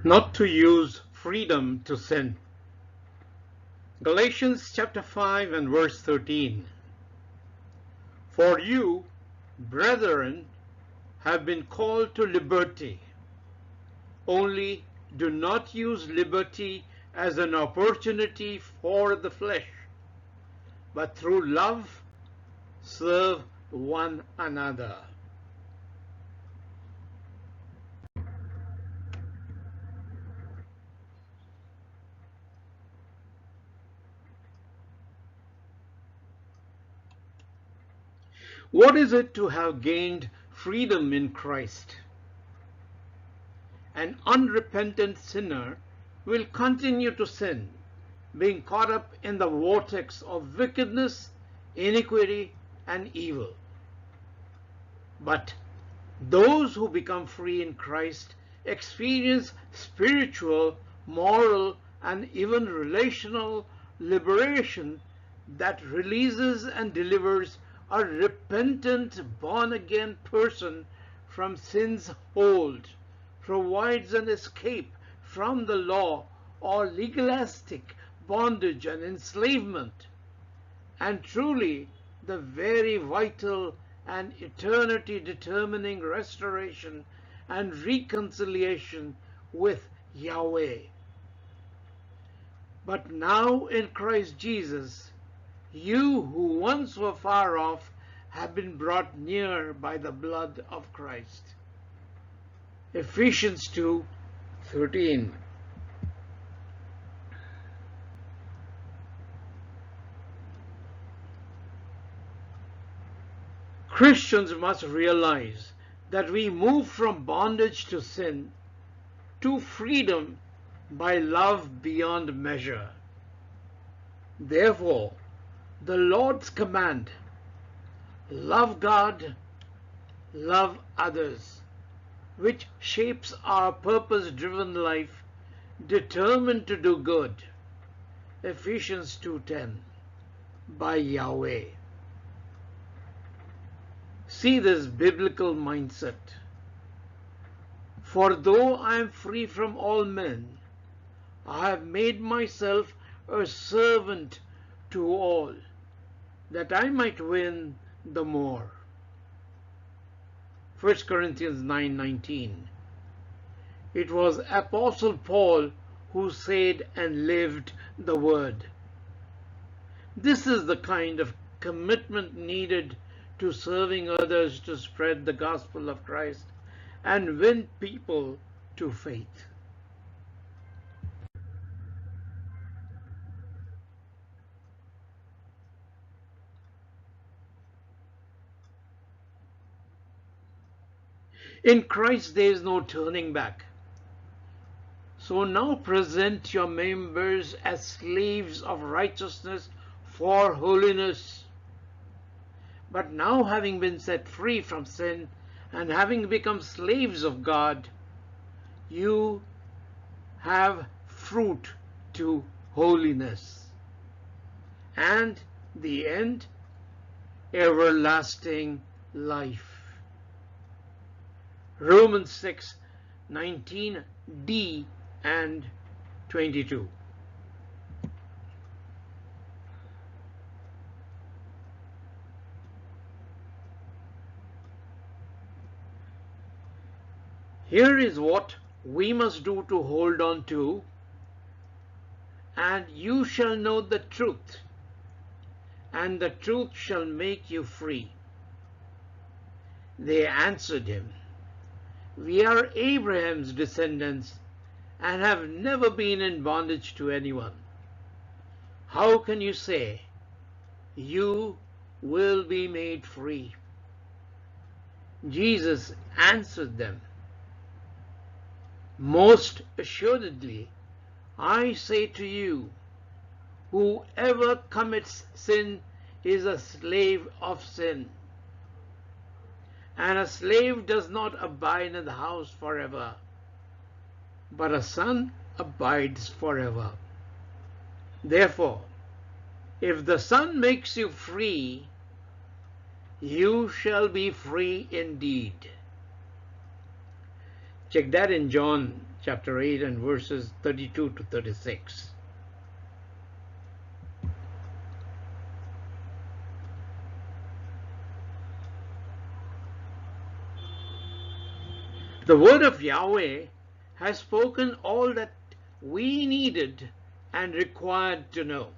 not to use freedom to sin. Galatians chapter 5 and verse 13. For you, brethren, have been called to liberty. Only do not use liberty as an opportunity for the flesh, but through love serve one another. What is it to have gained freedom in Christ? An unrepentant sinner will continue to sin, being caught up in the vortex of wickedness, iniquity, and evil. But those who become free in Christ experience spiritual, moral, and even relational liberation that releases and delivers a repentant, born-again person from sin's hold, provides an escape from the law or legalistic bondage and enslavement, and truly the very vital and eternity-determining restoration and reconciliation with Yahweh. But now in Christ Jesus, you who once were far off have been brought near by the blood of Christ. Ephesians 2:13. Christians must realize that we move from bondage to sin to freedom by love beyond measure. Therefore, the Lord's command, love God, love others, which shapes our purpose-driven life, determined to do good, Ephesians 2:10, by Yahweh. See this biblical mindset. For though I am free from all men, I have made myself a servant to all, that I might win the more. 1 Corinthians 9:19. It was Apostle Paul who said and lived the word. This is the kind of commitment needed to serving others to spread the gospel of Christ and win people to faith. In Christ there is no turning back. So now present your members as slaves of righteousness for holiness. But now, having been set free from sin and having become slaves of God, you have fruit to holiness. And the end, everlasting life. Romans 6:19d and 22. Here is what we must do to hold on to, and you shall know the truth, and the truth shall make you free. They answered him, We are Abraham's descendants and have never been in bondage to anyone. How can you say, you will be made free? Jesus answered them, Most assuredly, I say to you, whoever commits sin is a slave of sin. And a slave does not abide in the house forever, but a son abides forever. Therefore, if the Son makes you free, you shall be free indeed. Check that in John chapter 8 and verses 32 to 36. The word of Yahweh has spoken all that we needed and required to know.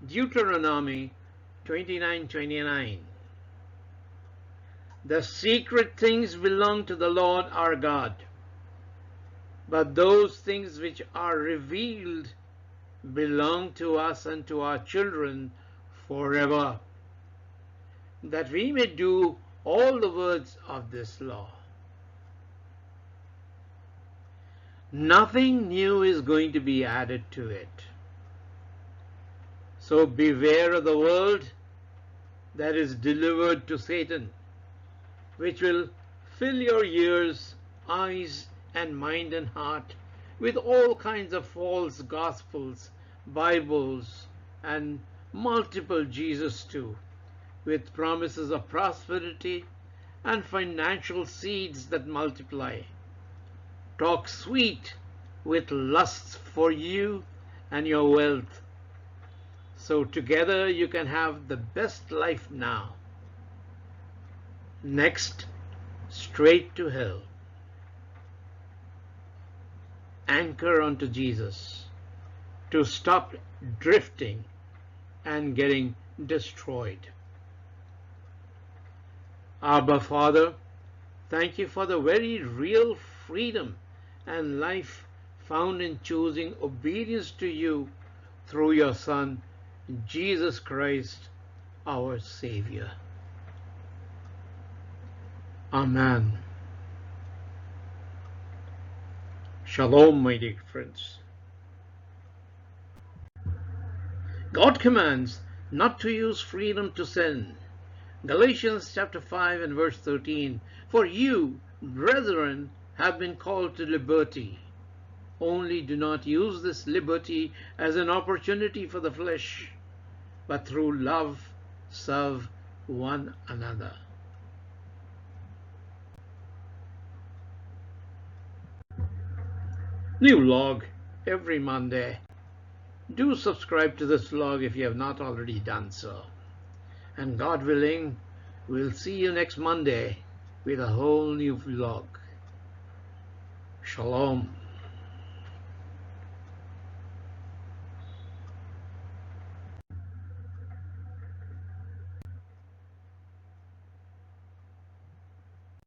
Deuteronomy 29:29. The secret things belong to the Lord our God, but those things which are revealed belong to us and to our children forever, that we may do all the words of this law. Nothing new is going to be added to it. So beware of the word that is delivered to Satan, which will fill your ears, eyes, and mind and heart with all kinds of false gospels, Bibles, and multiple Jesus too, with promises of prosperity and financial seeds that multiply. Talk sweet with lusts for you and your wealth, so together you can have the best life now. Next, straight to hell. Anchor onto Jesus to stop drifting and getting destroyed. Abba, Father, thank you for the very real freedom and life found in choosing obedience to you through your Son, Jesus Christ, our Savior. Amen. Shalom, my dear friends. God commands not to use freedom to sin. Galatians chapter 5 and verse 13. For you, brethren, have been called to liberty. Only do not use this liberty as an opportunity for the flesh, but through love serve one another. New log every Monday. Do subscribe to this log if you have not already done so. And God willing, we'll see you next Monday with a whole new vlog. Shalom.